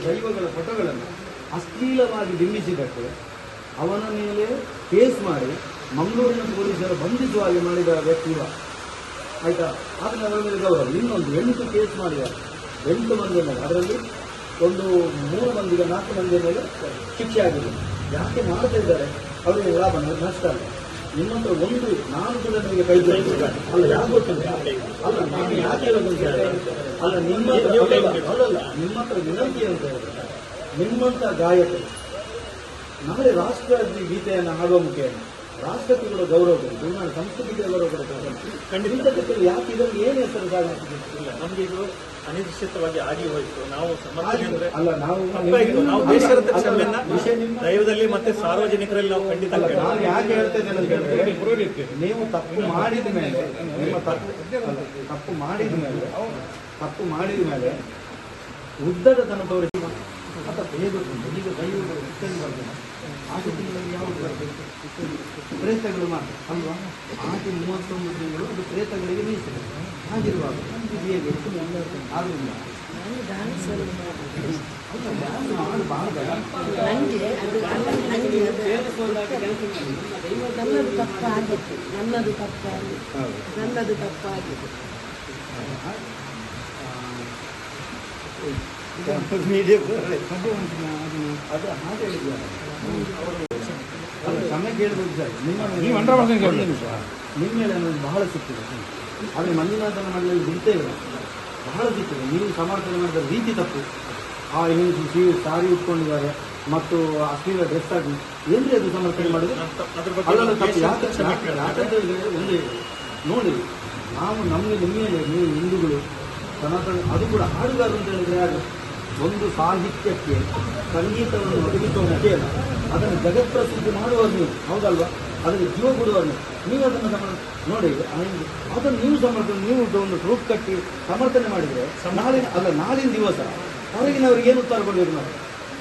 ದೈವಗಳ ಫೋಟೋಗಳನ್ನು ಅಶ್ಲೀಲವಾಗಿ ಬಿಂಬಿಸಿದ್ದಕ್ಕೆ ಅವನ ಮೇಲೆ ಕೇಸ್ ಮಾಡಿ ಮಂಗಳೂರಿನ ಪೊಲೀಸರು ಬಂಧಿಸುವ ಹಾಗೆ ಮಾಡಿದ ವ್ಯಕ್ತಿ ಇವ, ಆಯ್ತಾ. ಆದರೆ ಅವರ ಮೇಲೆ ಗೌರವ. ಇನ್ನೊಂದು 8 ಕೇಸ್ ಮಾಡಿದ್ದಾರೆ, 8 ಮಂದಿಯ ಮೇಲೆ. ಅದರಲ್ಲಿ ಒಂದು 3 ಮಂದಿಗೆ 4 ಮಂದಿಯ ಮೇಲೆ ಶಿಕ್ಷೆ ಆಗಿದೆ. ಯಾಕೆ ಮಾಡ್ತಾ ಇದ್ದಾರೆ? ಅವರಿಗೆ ಲಾಭ, ನಷ್ಟ ಅಲ್ಲ. ನಿಮ್ಮಂತ ಒಂದು ನಾನು ಕೂಡ ನಿಮಗೆ ಕೈ ಅಲ್ಲ, ಯಾಕೆ ಗೊತ್ತಿಲ್ಲ ಅಲ್ಲ, ನಾನು ಯಾಕೆ ಹೇಳೋದಂತ ಅಲ್ಲ, ನಿಮ್ಮ ಹತ್ರ ವಿನಂತಿ ಅಂತ ಹೇಳಿದ್ರೆ, ನಿಮ್ಮಂತ ಗಾಯಕರು ನಾಳೆ ರಾಷ್ಟ್ರ ಗೀತೆಯನ್ನು ಹಾಡುವ ಮುಖೇನ ರಾಷ್ಟ್ರಕ್ಕೆ ಕೂಡ ಗೌರವ ಕೊಡುತ್ತೆ, ನನ್ನ ಸಂಸ್ಕೃತಿಗೆ ಗೌರವ ಕೊಡುತ್ತೆ. ಖಂಡಿತ ಯಾಕೆ ಇದನ್ನು ಏನು ಹೆಸರು ಸಾಧಿಸಿಲ್ಲ? ನಮ್ಗೆ ಇದು ಅನಿಶ್ಚಿತವಾಗಿ ಆಗಿ ಹೋಯಿತು. ನಾವು ಅಲ್ಲ, ನಾವು ದೈವದಲ್ಲಿ ಮತ್ತೆ ಸಾರ್ವಜನಿಕರಲ್ಲಿ ನಾವು ಖಂಡಿತ ನಾನು ಯಾಕೆ ಹೇಳ್ತೇನೆ ಅಂತ ಹೇಳಿದ್ರೆ, ನೀವು ತಪ್ಪು ಮಾಡಿದ ಮೇಲೆ ತಪ್ಪು ಮಾಡಿದ ಮೇಲೆ ಉದ್ದಟತನ ತೋರಿಸಿ ಅಥವಾ ಹೇಗೆ ಈಗ ದೈವಗಳು ಇಷ್ಟಲ್ಲಿ ಬರ್ತದೆ. ಆಕೆ ತಿಂಗಳಲ್ಲಿ ಯಾವುದು ಬರಬೇಕು? ಪ್ರೇತಗಳು ಮಾತ್ರ ಅಲ್ವಾ? ಆಕೆ 39 ತಿಂಗಳು ಅದು ಪ್ರೇತಗಳಿಗೆ ಮೀಸಲು. ಹಾಗಿರುವಾಗ ಇದು ಹೇಗೆ ಆಗುವುದಿಲ್ಲ. ನನ್ನದು ತಪ್ಪಾಗಿತ್ತು. ಅದು ಹಾಗೆ ಹೇಳಿದ್ದಾರೆ. ಸಮಯ ಕೇಳಿದ್ರು ಸರ್, ನಿಮ್ಮ ಮೇಲೆ ಬಹಳ ಸಿಕ್ಕಿದೆ. ಆದರೆ ಮಂಜುನಾಥನ ಮನೆಯಲ್ಲಿ ಬಿಡ್ತೇವೆ, ಬಹಳ ಸಿಕ್ಕಿದೆ. ನೀವು ಸಮರ್ಥನೆ ಮಾಡಿದ ರೀತಿ ತಪ್ಪು. ಆ ಹೆಂಗಸು ಸಾರಿ ಉಟ್ಕೊಂಡಿದ್ದಾರೆ ಮತ್ತು ಅಶ್ಲೀಲ ಡ್ರೆಸ್ ಆಗಿ ಏನ್ರಿ ಅದು ಸಮರ್ಥನೆ ಮಾಡಿದ್ರೆ ಅಲ್ಲ ತಪ್ಪು. ಯಾಕಂತ ಹೇಳಿದ್ರೆ ಒಂದೇ ನೋಡಿ, ನಾವು ನಮಗೆ ನಿಮ್ಮೇಲೆ ನೀವು ಹಿಂದೂಗಳು ಸನಾತನ, ಅದು ಕೂಡ ಹಾಡುಗಾರರು ಅಂತ ಹೇಳಿದ್ರೆ ಯಾರು? ಒಂದು ಸಾಹಿತ್ಯಕ್ಕೆ ಸಂಗೀತವನ್ನು ಒದಗಿಸುವ ಮುಖೇನ ಅದನ್ನು ಜಗತ್ಪ್ರಸಿದ್ಧಿ ಮಾಡುವರು ನೀವು, ಹೌದಲ್ವಾ? ಅದಕ್ಕೆ ಜೀವ ಕೊಡುವರು ನೀವು ಅದನ್ನು ನೋಡಿ, ಅದನ್ನು ನೀವು ಸಮರ್ಥನೆ, ನೀವು ಒಂದು ರೂಪ್ ಕಟ್ಟಿ ಸಮರ್ಥನೆ ಮಾಡಿದರೆ ನಾಳಿನ ದಿವಸ ಹೊರಗಿನವ್ರಿಗೆ ಏನು ಉತ್ತರ ಕೊಡಬೇಕು? ನಾವು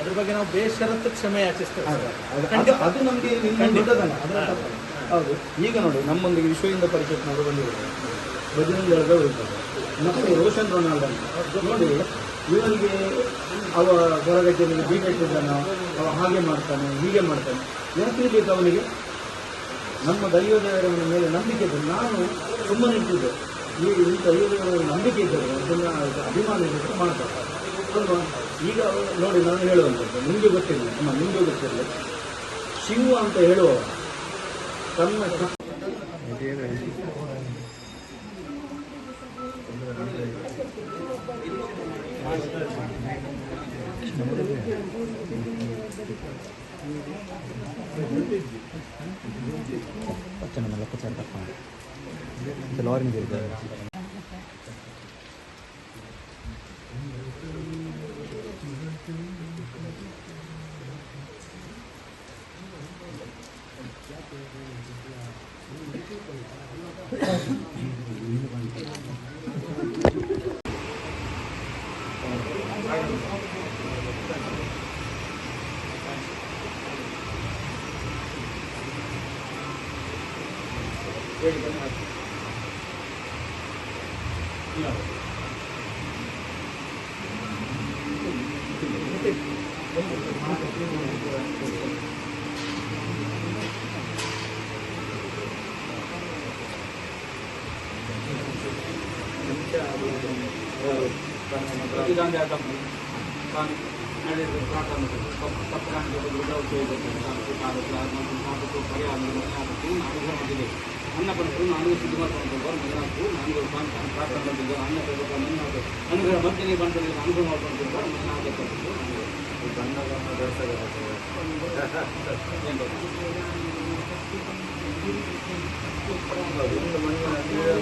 ಅದ್ರ ಬಗ್ಗೆ ನಾವು ಬೇಷರತ್ತು ಕ್ಷಮೆ ಯಾಚಿಸ್ತೇವೆ. ಅದು ನಮಗೆ ದೊಡ್ಡದಲ್ಲ, ಅದರ ತಪ್ಪಲ್ಲ. ಹೌದು. ಈಗ ನೋಡಿ, ನಮ್ಮೊಂದಿಗೆ ವಿಶ್ವ ಹಿಂದೂ ಪರಿಷತ್ನವರು ಬಂದಿದ್ದಾರೆ, ಭಜನೆಗಳದ ಹೋಗ್ತಾರೆ. ಮತ್ತು ರೋಷನ್ ರೊನಾಲ್ಡ್ ಅಂತ ನೋಡಿ, ಇವರಿಗೆ ಅವ ಹೊರಗಟ್ಟೆಯಲ್ಲಿ ಬೀಟಿದ್ದಾನೆ, ಅವ ಹಾಗೆ ಮಾಡ್ತಾನೆ ಹೀಗೆ ಮಾಡ್ತಾನೆ. ಯಾಕೆ ಬೇಕು ಅವನಿಗೆ? ನಮ್ಮ ದೈವದೇವರ ಮೇಲೆ ನಂಬಿಕೆ ಇದ್ದರೆ ನಾನು ಸುಮ್ಮನೆ ಇಟ್ಟಿದ್ದೆ. ಈಗ ಇಂಥ ದೈವದೇವರ ನಂಬಿಕೆ ಇದ್ದರೆ ಅದನ್ನು ಅಭಿಮಾನ ಇದ್ದರೆ ಮಾಡ್ತಾರೆ ಅಲ್ವಾ? ಈಗ ನೋಡಿ, ನಾನು ಹೇಳುವಂಥದ್ದು ನಿಮಗೆ ಗೊತ್ತಿರಲಿ, ನಿಮಗೆ ಗೊತ್ತಿರಲಿ, ಶಿವ ಅಂತ ಹೇಳುವ ತನ್ನ ಪಚ್ಚನ ಲೆಕ್ಕಾಚಾರ ತಪ್ಪ ಲಾರಿನಿದೆ. ಅನುಗ್ರಹ ಮಧ್ಯೆ ಬಂದರೆ ಅನುಗ್ರಹ ಮಾಡ್ಕೊಂಡು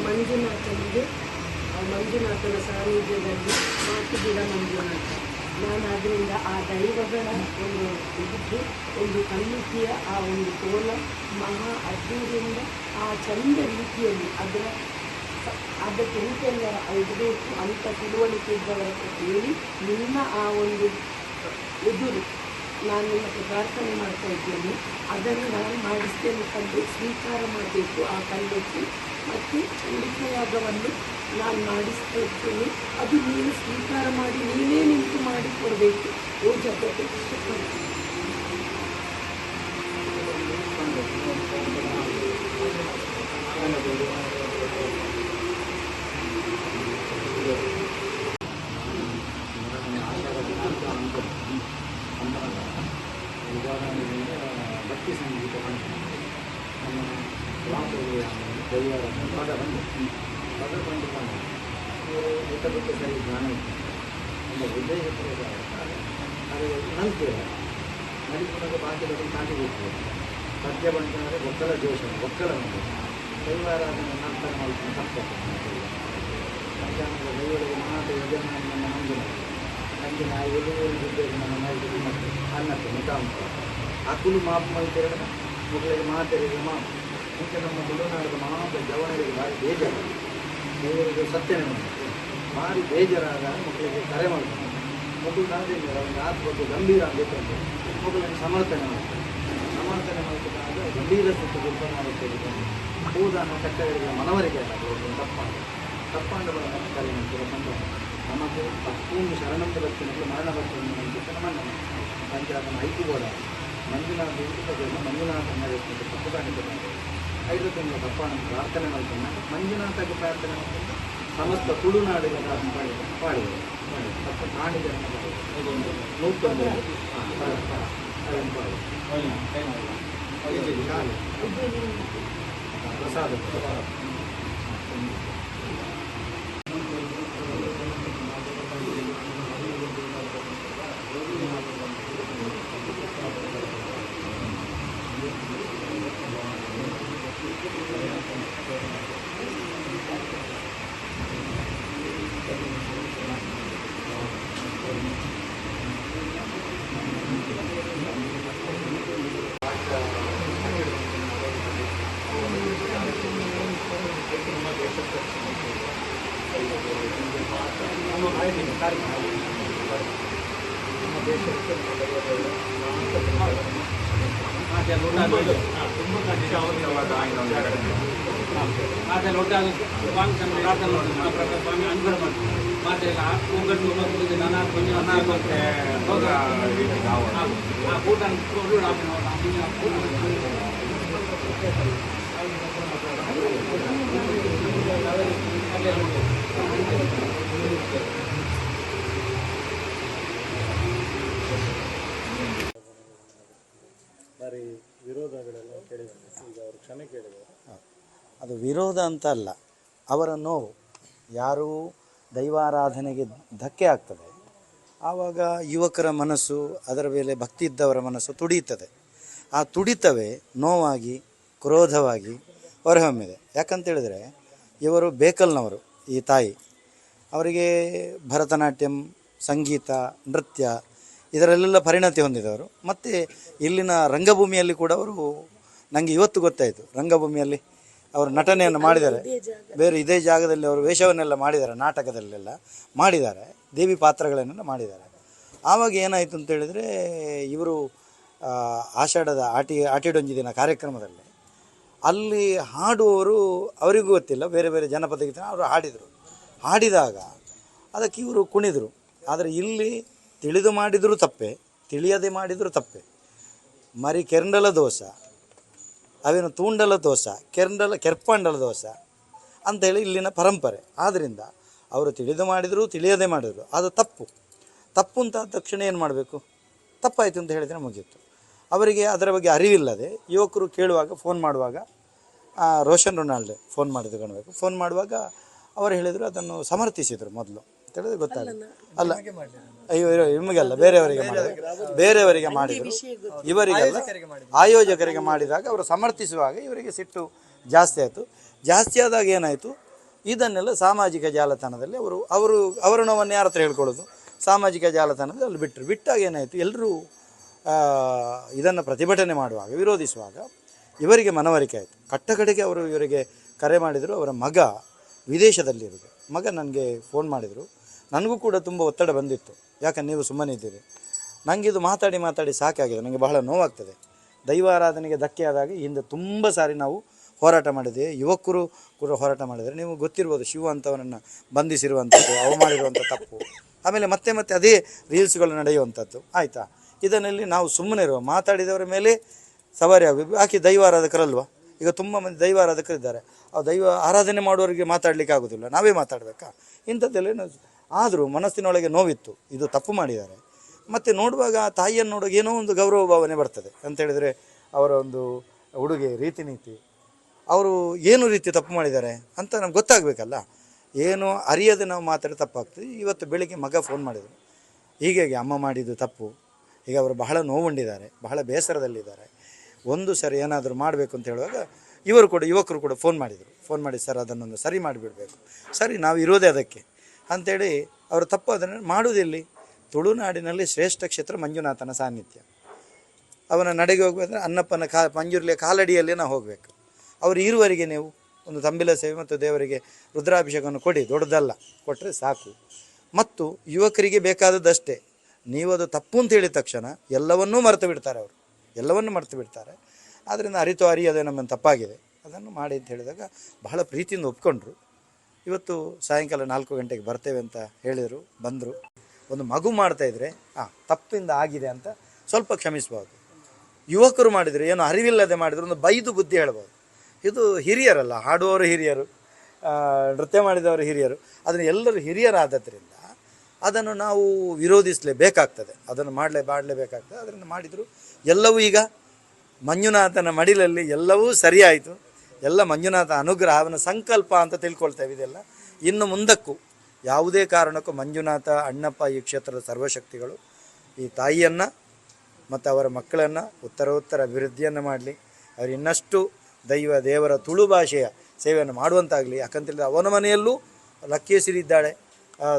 ಮಂಜುನಾಥನಿಗೆ ಮಂಜುನಾಥನ ಸಾನ್ನಿಧ್ಯದಲ್ಲಿ ಮಾತು ಗಿಡ ಮಂಜುನಾಥ. ನಾನು ಅದರಿಂದ ಆ ದೈವಗಳ ಒಂದು ಇದಕ್ಕೆ ಒಂದು ಕಣ್ಣಿಕೆಯ ಆ ಒಂದು ಕೋಲ ಮಹಾ ಅದ್ದೂರಿಯಿಂದ ಆ ಚಂದ ರೀತಿಯಲ್ಲಿ ಅದಕ್ಕೆ ಎಂತೆಲ್ಲ ಇಡಬೇಕು ಅಂತ ತಿಳುವಳಿಕೆ ಇದ್ದವರ ಹೇಳಿ ನಿಮ್ಮ ಆ ಒಂದು ಎದುರು ನಾನು ನಿಮಗೆ ಪ್ರಾರ್ಥನೆ ಮಾಡ್ತಾ ಇದ್ದೇನೆ. ಅದನ್ನು ನಾನು ಮಾಡಿಸ್ತೇನೆ. ಕಲ್ಲು ಸ್ವೀಕಾರ ಮಾಡಬೇಕು ಆ ಕಲ್ಲಕ್ಕೆ ಮತ್ತು ಉಳಿಕೆಯಾಗವನ್ನು ನಾನು ಮಾಡಿಸ್ತಾ ಇರ್ತೇನೆ. ಅದು ನೀನು ಸ್ವೀಕಾರ ಮಾಡಿ ನೀನೇ ನಿಂತು ಮಾಡಿಕೊಡ್ಬೇಕು. ಓ ಜಗತ್ತು ಭಕ್ತಿ ಸಂಗೀತ ನಮ್ಮ ಪರಿವಾರ ಪದ ಬಂದುಕೊಂಡು ಇವರು ಊಟಕ್ಕೆ ಸರಿ ಜ್ಞಾನ ಇತ್ತು ನಮ್ಮ ಉದ್ದೇಶ ಅದು ನಂತರ ನಡಿಕೊಂಡಾಗ ಭಾಗ್ಯದಲ್ಲಿ ಕಾಟಿಬೇಕು ಸದ್ಯ ಬಂದರೆ ಒಕ್ಕಲ ಜೋಶ ಒಕ್ಕಲ ಬಂದು ಪರಿವಾರ ಅದನ್ನು ನಂತರ ಮಾಡ್ಕೊಂಡು ತಪ್ಪಬೇಕು ಮಧ್ಯಾಹ್ನದ ದೈವಗಳಿಗೆ ಮಾತು ಯಜಮಾನ ನಮ್ಮ ನಂಜಿನ ಎದುರು ನಮ್ಮ ನಾಯಿಗೆ ಮತ್ತು ಅನ್ನಕ್ಕೆ ಮುಖಾಂತ ಅಕುಲು ಮಾಪು ಮಲ್ತಿರಡ ಮಕ್ಕಳಿಗೆ ಮಾತೆರಿಗೆ ಮಾಪು ಮುಂಚೆ ನಮ್ಮ ತುಳುನಾಡದ ಮಾಪ ಜವನರಿಗೆ ಭಾರಿ ಬೇಜಾರು ದೇವರಿಗೆ ಸತ್ಯನೇ ಮಾಡ್ತಾರೆ ಭಾರಿ ಬೇಜಾರಾದಾಗ ಮಕ್ಕಳಿಗೆ ಕರೆ ಮಾಡ್ತಾರೆ ಮಕ್ಕಳು ನಾವೇನು ಅವರಿಗೆ ಆತ್ಮಕ್ಕೆ ಗಂಭೀರ ಆಗಬೇಕಂತ ಮಕ್ಕಳನ್ನು ಸಮರ್ಥನೆ ಮಾಡ್ತಾರೆ ಗಂಭೀರ ಸುತ್ತು ದುರ್ಬಲ ಮಾಡುತ್ತದೆ ಭೂದಾನ ಕಟ್ಟಗಳಿಗೆ ಮನವರಿಗೆ ತಪ್ಪಾಂಡ ಕರೆ ಮಾಡ್ತಾರೆ ನಮಗೆ ತಪ್ಪೂನು ಶರಣಂತ ಭಕ್ತಿನಗಳು ಮರಣ ಭಕ್ತಿಯನ್ನು ನಮ್ಮನ್ನು ಪಂಚಾಯತನ ಐಕುಬೋಡ ಮಂಜುನಾಥ ಊಟದಲ್ಲಿ ಮಂಜುನಾಥ ಅನ್ನೋದಕ್ಕೆ ತಪ್ಪು ಕಾಣಿಸ್ತಾರೆ 5 ತಿಂಗಳ ತಪ್ಪಾಣ ಪ್ರಾರ್ಥನೆ ಮಾಡ್ಕೊಂಡು ಮಂಜುನಾಥಕ್ಕೆ ಪ್ರಾರ್ಥನೆ ಮಾಡ್ಕೊಂಡು ಸಮಸ್ತ ತುಳುನಾಡಿಗೆ ಪಾಡಿದೆ ತಪ್ಪು ನಾಡಿಗೆ ನೂತನ ಪ್ರಸಾದ ಅದು ವಿರೋಧ ಅಂತ ಅಲ್ಲ, ಅವರ ನೋವು. ಯಾರೂ ದೈವಾರಾಧನೆಗೆ ಧಕ್ಕೆ ಆಗ್ತದೆ ಆವಾಗ ಯುವಕರ ಮನಸ್ಸು, ಅದರ ಮೇಲೆ ಭಕ್ತಿ ಇದ್ದವರ ಮನಸ್ಸು ತುಡಿಯುತ್ತದೆ. ಆ ತುಡಿತವೇ ನೋವಾಗಿ ಕ್ರೋಧವಾಗಿ ಹೊರಹೊಮ್ಮಿದೆ. ಯಾಕಂತೇಳಿದರೆ ಇವರು ಬೇಕಲ್ನವರು, ಈ ತಾಯಿ ಅವರಿಗೆ ಭರತನಾಟ್ಯಂ, ಸಂಗೀತ, ನೃತ್ಯ ಇದರಲ್ಲೆಲ್ಲ ಪರಿಣತಿ ಹೊಂದಿದವರು. ಮತ್ತು ಇಲ್ಲಿನ ರಂಗಭೂಮಿಯಲ್ಲಿ ಕೂಡ ಅವರು, ನನಗೆ ಇವತ್ತು ಗೊತ್ತಾಯಿತು, ರಂಗಭೂಮಿಯಲ್ಲಿ ಅವರು ನಟನೆಯನ್ನು ಮಾಡಿದ್ದಾರೆ, ಬೇರೆ ಇದೇ ಜಾಗದಲ್ಲಿ ಅವರು ವೇಷವನ್ನೆಲ್ಲ ಮಾಡಿದ್ದಾರೆ, ನಾಟಕದಲ್ಲೆಲ್ಲ ಮಾಡಿದ್ದಾರೆ, ದೇವಿ ಪಾತ್ರಗಳನ್ನೆಲ್ಲ ಮಾಡಿದ್ದಾರೆ. ಆವಾಗ ಏನಾಯಿತು ಅಂತೇಳಿದರೆ ಇವರು ಆಷಾಢದ ಆಟಿಡೊಂಜಿ ದಿನ ಕಾರ್ಯಕ್ರಮದಲ್ಲಿ ಅಲ್ಲಿ ಹಾಡುವವರು ಅವರಿಗೂ ಗೊತ್ತಿಲ್ಲ, ಬೇರೆ ಬೇರೆ ಜನಪದ ಗೀತೆ ಅವರು ಹಾಡಿದಾಗ ಅದಕ್ಕೆ ಇವರು ಕುಣಿದರು. ಆದರೆ ಇಲ್ಲಿ ತಿಳಿದು ಮಾಡಿದರೂ ತಪ್ಪೆ, ತಿಳಿಯದೆ ಮಾಡಿದರೂ ತಪ್ಪೆ. ಮರಿ ಕೆರಂಡಲ ದೋಷ, ಅವೇನು ತೂಂಡಲ ದೋಷ, ಕೆರ್ಪಂಡಲ ದೋಷ ಅಂಥೇಳಿ ಇಲ್ಲಿನ ಪರಂಪರೆ. ಆದ್ದರಿಂದ ಅವರು ತಿಳಿದು ಮಾಡಿದರು ತಿಳಿಯದೆ ಮಾಡಿದರು, ಅದು ತಪ್ಪು ಅಂತ ತಕ್ಷಣ ಏನು ಮಾಡಬೇಕು, ತಪ್ಪಾಯಿತು ಅಂತ ಹೇಳಿದರೆ ಮುಗಿಯಿತು. ಅವರಿಗೆ ಅದರ ಬಗ್ಗೆ ಅರಿವಿಲ್ಲದೆ ಯುವಕರು ಕೇಳುವಾಗ ಫೋನ್ ಮಾಡುವಾಗ ರೋಷನ್ ರೊನಾಲ್ಡೋ ಫೋನ್ ಮಾಡಿದ್ದು ಕಾಣಬೇಕು. ಫೋನ್ ಮಾಡುವಾಗ ಅವರು ಹೇಳಿದರು, ಅದನ್ನು ಸಮರ್ಥಿಸಿದರು ಮೊದಲು ಅಂತ ಹೇಳಿದ್ರೆ ಗೊತ್ತಾಗಲ್ಲ. ಅಲ್ಲ, ಅಯ್ಯೋ ನಿಮಗೆಲ್ಲ ಬೇರೆಯವರಿಗೆ ಮಾಡಿದರು, ಇವರಿಗೆಲ್ಲ ಆಯೋಜಕರಿಗೆ ಮಾಡಿದಾಗ ಅವರು ಸಮರ್ಥಿಸುವಾಗ ಇವರಿಗೆ ಸಿಟ್ಟು ಜಾಸ್ತಿ ಆಯಿತು. ಜಾಸ್ತಿ ಆದಾಗ ಏನಾಯಿತು, ಇದನ್ನೆಲ್ಲ ಸಾಮಾಜಿಕ ಜಾಲತಾಣದಲ್ಲಿ ಅವರು ನೋವನ್ನು ಯಾರ ಹತ್ರ ಹೇಳ್ಕೊಳ್ಳೋದು, ಸಾಮಾಜಿಕ ಜಾಲತಾಣದಲ್ಲಿ ಅಲ್ಲಿ ಬಿಟ್ಟಾಗ ಏನಾಯಿತು, ಎಲ್ಲರೂ ಇದನ್ನು ಪ್ರತಿಭಟನೆ ಮಾಡುವಾಗ ವಿರೋಧಿಸುವಾಗ ಇವರಿಗೆ ಮನವರಿಕೆ ಆಯಿತು. ಕಟ್ಟಕಡೆಗೆ ಅವರು ಇವರಿಗೆ ಕರೆ ಮಾಡಿದರು. ಅವರ ಮಗ ವಿದೇಶದಲ್ಲಿರೋದು, ಮಗ ನನಗೆ ಫೋನ್ ಮಾಡಿದರು. ನನಗೂ ಕೂಡ ತುಂಬ ಒತ್ತಡ ಬಂದಿತ್ತು, ಯಾಕಂದ್ರೆ ನೀವು ಸುಮ್ಮನೆ ಇದ್ದೀರಿ, ನನಗಿದು ಮಾತಾಡಿ ಸಾಕಾಗಿದೆ, ನನಗೆ ಬಹಳ ನೋವಾಗ್ತದೆ. ದೈವಾರಾಧನೆಗೆ ಧಕ್ಕೆ ಆದಾಗ ಹಿಂದೆ ತುಂಬ ಸಾರಿ ನಾವು ಹೋರಾಟ ಮಾಡಿದ್ವಿ, ಯುವಕರು ಕೂಡ ಹೋರಾಟ ಮಾಡಿದರೆ. ನೀವು ಗೊತ್ತಿರ್ಬೋದು, ಶಿವ ಅಂತವನನ್ನು ಬಂಧಿಸಿರುವಂಥದ್ದು, ಅವ ಮಾಡಿರುವಂಥ ತಪ್ಪು, ಆಮೇಲೆ ಮತ್ತೆ ಅದೇ ರೀಲ್ಸ್ಗಳು ನಡೆಯುವಂಥದ್ದು. ಆಯಿತಾ, ಇದನ್ನಲ್ಲಿ ನಾವು ಸುಮ್ಮನೆ ಇರುವ, ಮಾತಾಡಿದವರ ಮೇಲೆ ಸವಾರಿ ಆಗೋದು. ಆಕೆ ದೈವ ಆರಾಧಕರಲ್ವ, ಈಗ ತುಂಬ ಮಂದಿ ದೈವ ಆರಾಧಕರಿದ್ದಾರೆ, ಆ ದೈವ ಆರಾಧನೆ ಮಾಡುವವರಿಗೆ ಮಾತಾಡಲಿಕ್ಕೆ ಆಗೋದಿಲ್ಲ, ನಾವೇ ಮಾತಾಡಬೇಕಾ? ಇಂಥದ್ದೆಲ್ಲ ಆದರೂ ಮನಸ್ಸಿನೊಳಗೆ ನೋವಿತ್ತು, ಇದು ತಪ್ಪು ಮಾಡಿದ್ದಾರೆ. ಮತ್ತು ನೋಡುವಾಗ ತಾಯಿಯನ್ನು ನೋಡುವಾಗ ಏನೋ ಒಂದು ಗೌರವ ಭಾವನೆ ಬರ್ತದೆ. ಅಂತ ಹೇಳಿದರೆ ಅವರ ಒಂದು ಉಡುಗೆ ರೀತಿ ನೀತಿ, ಅವರು ಏನು ರೀತಿ ತಪ್ಪು ಮಾಡಿದ್ದಾರೆ ಅಂತ ನಮ್ಗೆ ಗೊತ್ತಾಗಬೇಕಲ್ಲ. ಏನು ಅರಿಯದೆ ನಾವು ಮಾತಾಡಿ ತಪ್ಪಾಗ್ತದೆ. ಇವತ್ತು ಬೆಳಿಗ್ಗೆ ಮಗ ಫೋನ್ ಮಾಡಿದರು, ಹೀಗೆ ಅಮ್ಮ ಮಾಡಿದ್ದು ತಪ್ಪು, ಈಗ ಅವರು ಬಹಳ ನೋವುಂಡಿದ್ದಾರೆ, ಬಹಳ ಬೇಸರದಲ್ಲಿದ್ದಾರೆ, ಒಂದು ಸರಿ ಏನಾದರೂ ಮಾಡಬೇಕು ಅಂತ ಹೇಳುವಾಗ ಯುವಕರು ಕೂಡ ಫೋನ್ ಮಾಡಿ ಸರ್ ಅದನ್ನೊಂದು ಸರಿ ಮಾಡಿಬಿಡಬೇಕು, ಸರಿ ನಾವು ಇರೋದೇ ಅದಕ್ಕೆ ಅಂಥೇಳಿ ಅವರು ತಪ್ಪು ಅದನ್ನು ಮಾಡುವುದಿಲ್ಲಿ. ತುಳುನಾಡಿನಲ್ಲಿ ಶ್ರೇಷ್ಠ ಕ್ಷೇತ್ರ ಮಂಜುನಾಥನ ಸಾನ್ನಿಧ್ಯ. ಅವನ ನಡೆಗೆ ಹೋಗಬೇಕಂದ್ರೆ ಅನ್ನಪ್ಪನ ಮಂಜೂರ್ಲಿಯ ಕಾಲಡಿಯಲ್ಲೇ ನಾವು ಹೋಗಬೇಕು. ಅವರು ಇರುವವರೆಗೆ ನೀವು ಒಂದು ತಂಬಿಲ ಸೇವೆ ಮತ್ತು ದೇವರಿಗೆ ರುದ್ರಾಭಿಷೇಕವನ್ನು ಕೊಡಿ, ದೊಡ್ಡದಲ್ಲ, ಕೊಟ್ಟರೆ ಸಾಕು. ಮತ್ತು ಯುವಕರಿಗೆ ಬೇಕಾದದ್ದಷ್ಟೇ, ನೀವು ಅದು ತಪ್ಪು ಅಂತ ಹೇಳಿದ ತಕ್ಷಣ ಎಲ್ಲವನ್ನೂ ಮರೆತು ಬಿಡ್ತಾರೆ. ಆದ್ದರಿಂದ ಅರಿಯದೆ ನಮ್ಮನ್ನು ತಪ್ಪಾಗಿದೆ, ಅದನ್ನು ಮಾಡಿ ಅಂತ ಹೇಳಿದಾಗ ಬಹಳ ಪ್ರೀತಿಯಿಂದ ಒಪ್ಕೊಂಡ್ರು. ಇವತ್ತು ಸಾಯಂಕಾಲ 4 ಗಂಟೆಗೆ ಬರ್ತೇವೆ ಅಂತ ಹೇಳಿದರು, ಬಂದರು. ಒಂದು ಮಗು ಮಾಡ್ತಾಯಿದ್ರೆ ತಪ್ಪಿಂದ ಆಗಿದೆ ಅಂತ ಸ್ವಲ್ಪ ಕ್ಷಮಿಸ್ಬೋದು. ಯುವಕರು ಮಾಡಿದರೆ ಏನು ಅರಿವಿಲ್ಲದೆ ಮಾಡಿದ್ರು ಒಂದು ಬೈದು ಬುದ್ಧಿ ಹೇಳ್ಬೋದು. ಇದು ಹಿರಿಯರಲ್ಲ, ಹಾಡುವವರು ಹಿರಿಯರು, ನೃತ್ಯ ಮಾಡಿದವರು ಹಿರಿಯರು, ಅದನ್ನು ಎಲ್ಲರೂ ಹಿರಿಯರಾದದ್ರಿಂದ ಅದನ್ನು ನಾವು ವಿರೋಧಿಸಲೇಬೇಕಾಗ್ತದೆ, ಅದನ್ನು ಮಾಡಲೇಬೇಕಾಗ್ತದೆ. ಅದನ್ನು ಮಾಡಿದರು. ಎಲ್ಲವೂ ಈಗ ಮಂಜುನಾಥನ ಮಡಿಲಲ್ಲಿ ಎಲ್ಲವೂ ಸರಿಯಾಯಿತು. ಎಲ್ಲ ಮಂಜುನಾಥ ಅನುಗ್ರಹ, ಅವನ ಸಂಕಲ್ಪ ಅಂತ ತಿಳ್ಕೊಳ್ತೇವೆ. ಇದೆಲ್ಲ ಇನ್ನು ಮುಂದಕ್ಕೂ ಯಾವುದೇ ಕಾರಣಕ್ಕೂ ಮಂಜುನಾಥ ಅಣ್ಣಪ್ಪ ಈ ಕ್ಷೇತ್ರದ ಸರ್ವಶಕ್ತಿಗಳು ಈ ತಾಯಿಯನ್ನು ಮತ್ತು ಅವರ ಮಕ್ಕಳನ್ನು ಉತ್ತರೋತ್ತರ ಅಭಿವೃದ್ಧಿಯನ್ನು ಮಾಡಲಿ, ಅವರು ಇನ್ನಷ್ಟು ದೇವರ ತುಳು ಭಾಷೆಯ ಸೇವೆಯನ್ನು ಮಾಡುವಂತಾಗಲಿ. ಯಾಕಂತೇಳಿದ್ರೆ ಅವನ ಮನೆಯಲ್ಲೂ ಲಕ್ಕೇಸಿರಿದ್ದಾಳೆ,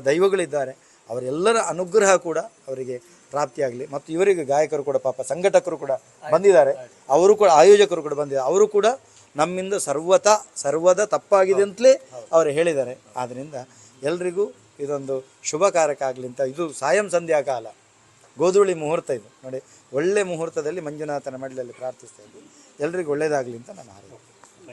ದೈವಗಳಿದ್ದಾರೆ, ಅವರೆಲ್ಲರ ಅನುಗ್ರಹ ಕೂಡ ಅವರಿಗೆ ಪ್ರಾಪ್ತಿಯಾಗಲಿ. ಮತ್ತು ಇವರಿಗೆ ಗಾಯಕರು ಕೂಡ ಪಾಪ ಸಂಘಟಕರು ಕೂಡ ಬಂದಿದ್ದಾರೆ, ಅವರು ಕೂಡ ಆಯೋಜಕರು ಕೂಡ ಬಂದಿದ್ದಾರೆ, ಅವರು ಕೂಡ ನಮ್ಮಿಂದ ಸರ್ವದ ತಪ್ಪಾಗಿದೆ ಅಂತಲೇ ಅವರು ಹೇಳಿದ್ದಾರೆ. ಆದ್ದರಿಂದ ಎಲ್ರಿಗೂ ಇದೊಂದು ಶುಭಕಾರಕ ಆಗಲಿ ಅಂತ. ಇದು ಸಾಯಂ ಸಂಧ್ಯಾ ಕಾಲ, ಗೋಧೂಳಿ ಮುಹೂರ್ತ ಇದು ನೋಡಿ, ಒಳ್ಳೆ ಮುಹೂರ್ತದಲ್ಲಿ ಮಂಜುನಾಥನ ಮಡಿಲಲ್ಲಿ ಪ್ರಾರ್ಥಿಸ್ತಾ ಇದ್ದು ಎಲ್ರಿಗೂ ಒಳ್ಳೆಯದಾಗಲಿ ಅಂತ ನಾನು